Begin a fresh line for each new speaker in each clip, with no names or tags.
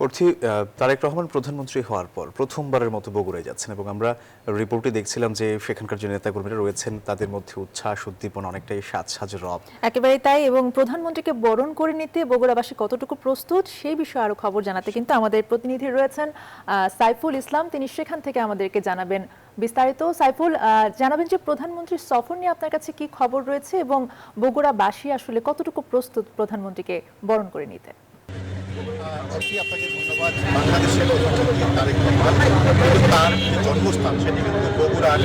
অর্থী তারেক রহমান প্রধানমন্ত্রী হওয়ার পর প্রথমবারের মতো বগুড়ায় যাচ্ছেন এবং আমরা রিপোর্টে দেখছিলাম যে সেখানকার যে নেতাকর্মীরা রয়েছেন তাদের মধ্যে উচ্ছ্বাস উদ্দীপনা অনেকটাই সাজে রব।
একেবারেই তাই, এবং প্রধানমন্ত্রীকে বরণ করে নিতে বগুড়াবাসী কতটুকু প্রস্তুত সেই বিষয়ে আরো খবর জানাতে কিন্তু আমাদের প্রতিনিধি রয়েছেন সাইফুল ইসলাম। তিনি সেখান থেকে আমাদেরকে জানাবেন বিস্তারিত। সাইফুল, জানাবেন যে প্রধানমন্ত্রীর সফর নিয়ে আপনার কাছে কি খবর রয়েছে এবং বগুড়াবাসী আসলে কতটুকু প্রস্তুত প্রধানমন্ত্রীকে বরণ করে নিতে?
আপনাকে ধন্যবাদ। বাংলাদেশের প্রধানমন্ত্রী তারেক রহমান তার যে জন্মস্থান সেটি কিন্তু বগুড়ার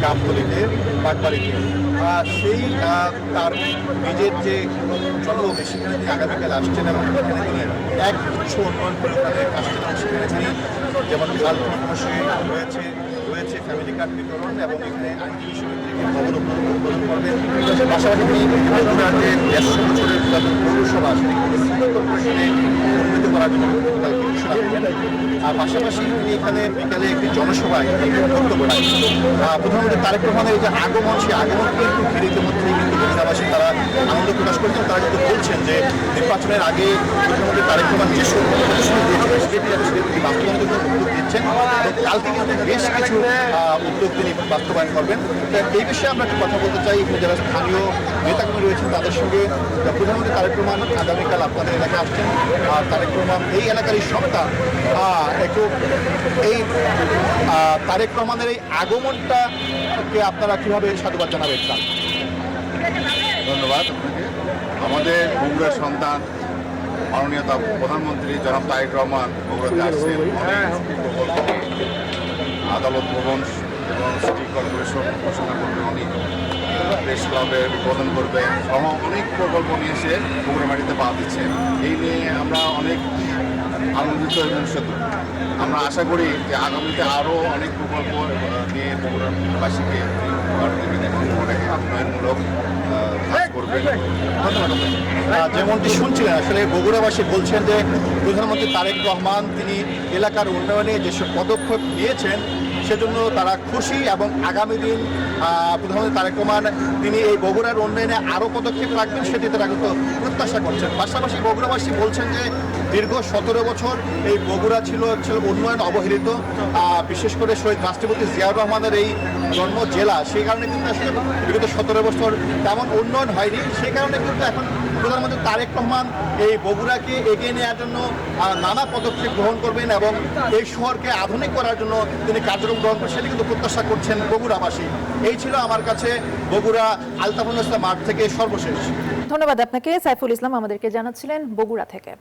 গাবতলীতে পাটবাড়িতে। সেই তার নিজের যে জন্মভূমি সেখানে তিনি আগামীকাল আসছেন এবং সেখানে তিনি এক গুচ্ছ উন্নয়ন পরিকল্পনায় আসছেন এবং সেখানে তিনি যেমন খাল পুনর্বাসন রয়েছে ফ্যামিলি কার্ড বিতরণ এবং এখানে আইনজীবী সমিতিকে ভবন উদ্বোধন করবেন। পাশাপাশি তিনি বগুড়ার যে ১৫০ বছরের পুরাতন পৌরসভা সেটি উন্নীত করার জন্য ঘোষণা করবেন। আর পাশাপাশি তিনি এখানে বিকালে একটি জনসভায় বক্তব্য রাখবেন। প্রধানমন্ত্রী তারেক রহমানের এই যে আগমন, সেই আগমনকে একটু ঘিরে ইতিমধ্যেই কিন্তু বগুড়াবাসী তারা আনন্দ প্রকাশ করছেন। তারা কিন্তু বলছেন যে নির্বাচনের আগে প্রধানমন্ত্রী তারেক রহমান যেসব প্রতিশ্রুতি দিয়েছেন সেটি তিনি বাস্তবায়নের জন্য উদ্যোগ দিচ্ছেন এবং কালকে কিন্তু বেশ কিছু উদ্যোগ তিনি বাস্তবায়ন করবেন। এই বিষয়ে আমরা একটু কথা বলতে চাই। এখানে যারা স্থানীয় নেতাকর্মী রয়েছেন তাদের সঙ্গে। প্রধানমন্ত্রী তারেক রহমান আগামীকাল আপনাদের এলাকায় আসছেন। আর তারেক রহমান এই এলাকারই সন্তান। একটু এই তারেক রহমানের এই আগমনটাকে আপনারা কীভাবে সাধুবাদ জানাবেন?
ধন্যবাদ। আমাদের বগুড়ার সন্তান মাননীয় প্রধানমন্ত্রী জনাব তারেক রহমান বগুড়াতে আসছেন। অনেক প্রকল্প, আদালত ভবন এবং সিটি কর্পোরেশন ঘোষণা করবে, অনেক প্রেস ক্লাবের উদ্বোধন করবে সহ অনেক প্রকল্প নিয়ে এসে বগুড়া মাটিতে পা দিচ্ছে। এই নিয়ে আমরা অনেক আনন্দিত এবং সত্য। আমরা আশা করি যে আগামীতে আরও অনেক প্রকল্প নিয়ে বগুড়াবাসীকে উন্নয়নমূলক কাজ করবেন।
যেমনটি শুনছিলেন, আসলে বগুড়াবাসী বলছেন যে প্রধানমন্ত্রী তারেক রহমান তিনি এলাকার উন্নয়নে যেসব পদক্ষেপ নিয়েছেন সেজন্য তারা খুশি এবং আগামী দিন প্রধানমন্ত্রী তারেক রহমান তিনি এই বগুড়ার উন্নয়নে আরও পদক্ষেপ রাখবেন সেটি তারা কিন্তু প্রত্যাশা করছেন। পাশাপাশি বগুড়াবাসী বলছেন যে দীর্ঘ ১৭ বছর এই বগুড়া ছিল উন্নয়ন অবহেলিত। বিশেষ করে শহীদ রাষ্ট্রপতি জিয়াউর রহমানের এই জন্ম জেলা, সেই কারণে কিন্তু আসলে বিগত ১৭ বছর তেমন উন্নয়ন হয়নি। সেই কারণে কিন্তু এখন প্রধানমন্ত্রী তারেক রহমান এই বগুড়াকে এগিয়ে নেওয়ার জন্য নানা পদক্ষেপ গ্রহণ করবেন এবং এই শহরকে আধুনিক করার জন্য তিনি কার্যক্রম গ্রহণ করবেন সেটি কিন্তু প্রত্যাশা করছেন বগুড়াবাসী। এই ছিল আমার কাছে বগুড়া আলতাফুল ইসলাম মাঠ থেকে সর্বশেষ।
ধন্যবাদ আপনাকে। সাইফুল ইসলাম আমাদেরকে জানাচ্ছিলেন বগুড়া থেকে।